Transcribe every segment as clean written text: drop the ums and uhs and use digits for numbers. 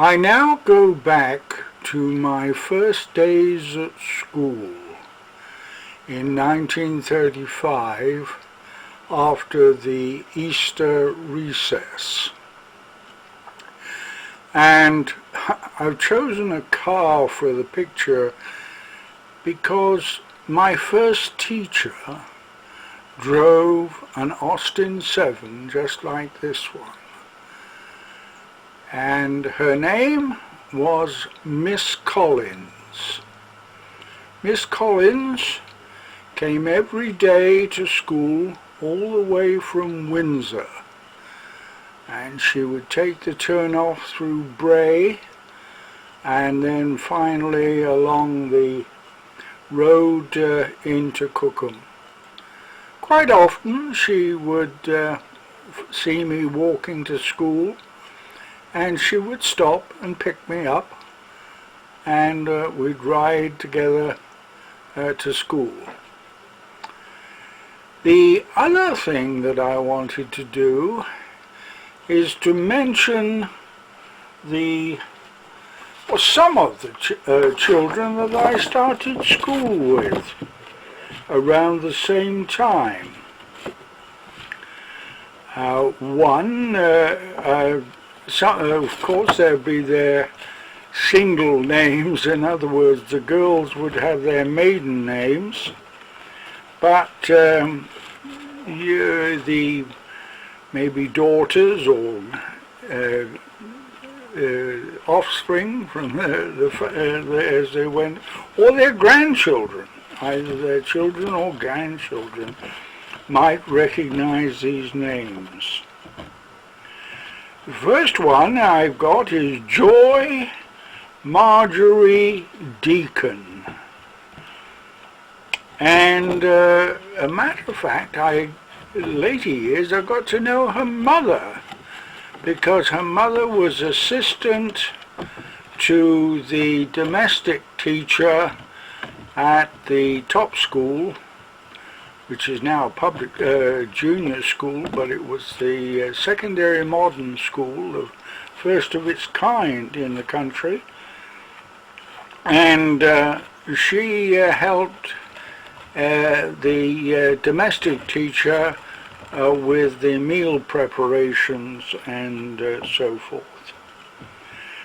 I now go back to my first days at school in 1935 after the Easter recess. And I've chosen a car for the picture because my first teacher drove an Austin 7 just like this one. And her name was Miss Collins. Miss Collins came every day to school all the way from Windsor, and she would take the turn off through Bray and then finally along the road into Cookham. Quite often she would see me walking to school, and she would stop and pick me up, and we'd ride together to school. The other thing that I wanted to do is to mention some of the children that I started school with around the same time. Of course, there'd be their single names. In other words, the girls would have their maiden names, but the maybe daughters or offspring from as they went, or their grandchildren, either their children or grandchildren, might recognize these names. The first one I've got is Joy Marjorie Deacon. And a matter of fact, later years I got to know her mother, because her mother was assistant to the domestic teacher at the top school, which is now a public junior school, but it was the secondary modern school, the first of its kind in the country. And she helped the domestic teacher with the meal preparations and so forth.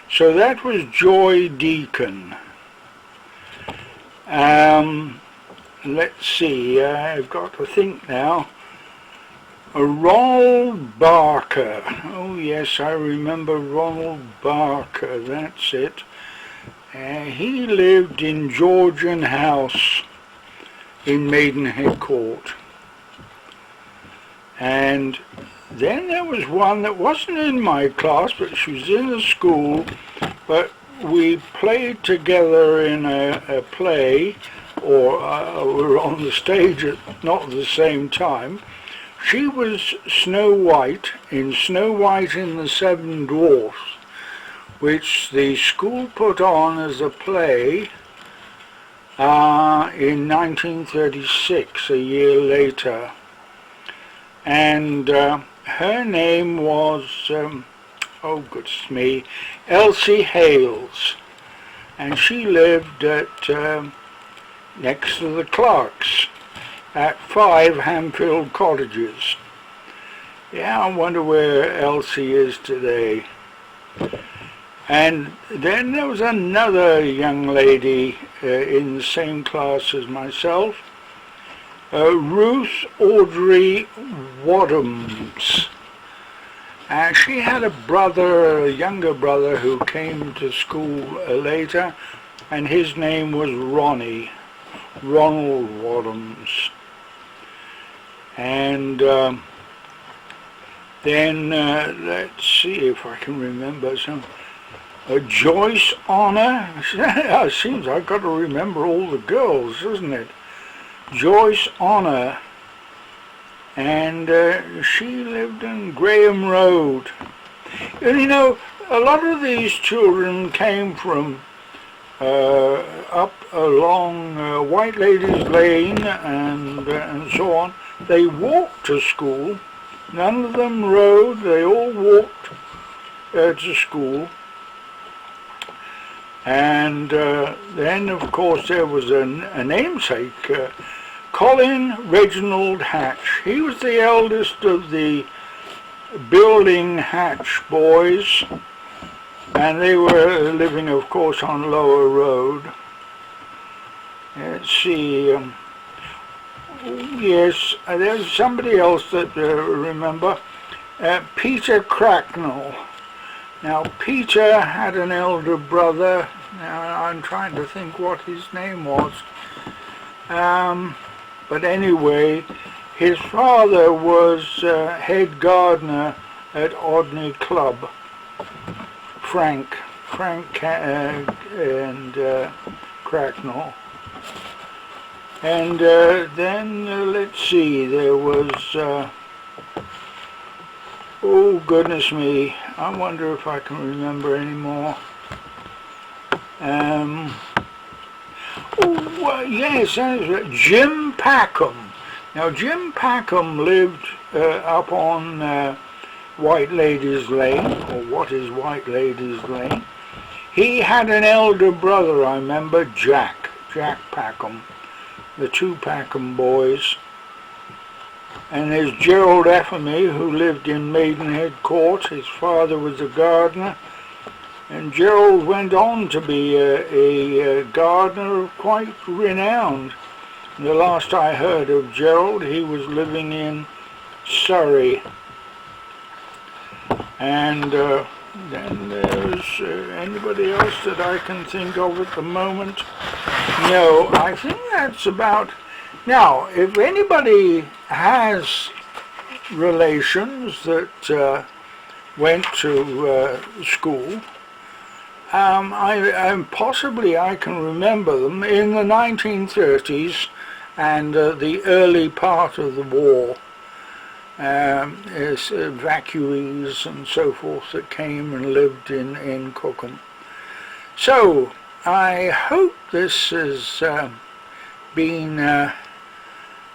So that was Joy Deacon. Let's see, I've got to think now. Ronald Barker. Oh yes, I remember Ronald Barker, that's it. He lived in Georgian House in Maidenhead Court. And then there was one that wasn't in my class, but she was in the school, but we played together in a play, or we were on the stage at not the same time. She was Snow White in Snow White and the Seven Dwarfs, which the school put on as a play in 1936, a year later. And her name was, oh goodness me, Elsie Hales. And she lived at next to the Clarks at 5 Hamfield Cottages. Yeah, I wonder where Elsie is today. And then there was another young lady in the same class as myself, Ruth Audrey Wadhams. She had a younger brother who came to school later, and his name was Ronald Wadhams. And then let's see if I can remember some. Joyce Honor. It seems I've got to remember all the girls, isn't it? Joyce Honor. And she lived in Graham Road. And you know, a lot of these children came from up along White Ladies Lane and so on. They walked to school. None of them rode. They all walked to school. And then, of course, there was a namesake, Colin Reginald Hatch. He was the eldest of the building Hatch boys, and they were living, of course, on Lower Road. Let's see. Yes, there's somebody else that remember. Peter Cracknell. Now, Peter had an elder brother. Now, I'm trying to think what his name was. But anyway, his father was head gardener at Odney Club. Frank and Cracknell. And then, let's see, there was, oh goodness me, I wonder if I can remember any more. Yes, Jim Packham. Now, Jim Packham lived up on White Ladies Lane, or what is White Ladies Lane. He had an elder brother, I remember, Jack Packham, the two Packham boys. And there's Gerald Effermy, who lived in Maidenhead Court. His father was a gardener. And Gerald went on to be a gardener quite renowned. The last I heard of Gerald, he was living in Surrey. And then there's anybody else that I can think of at the moment? No, I think that's about... Now, if anybody has relations that went to school, possibly I can remember them in the 1930s and the early part of the war. As evacuees and so forth that came and lived in Cookham. So, I hope this has been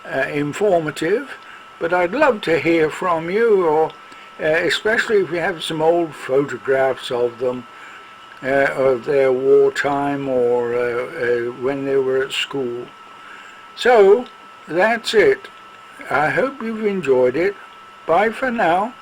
informative, but I'd love to hear from you, or especially if you have some old photographs of them, of their wartime or when they were at school. So, that's it. I hope you've enjoyed it. Bye for now.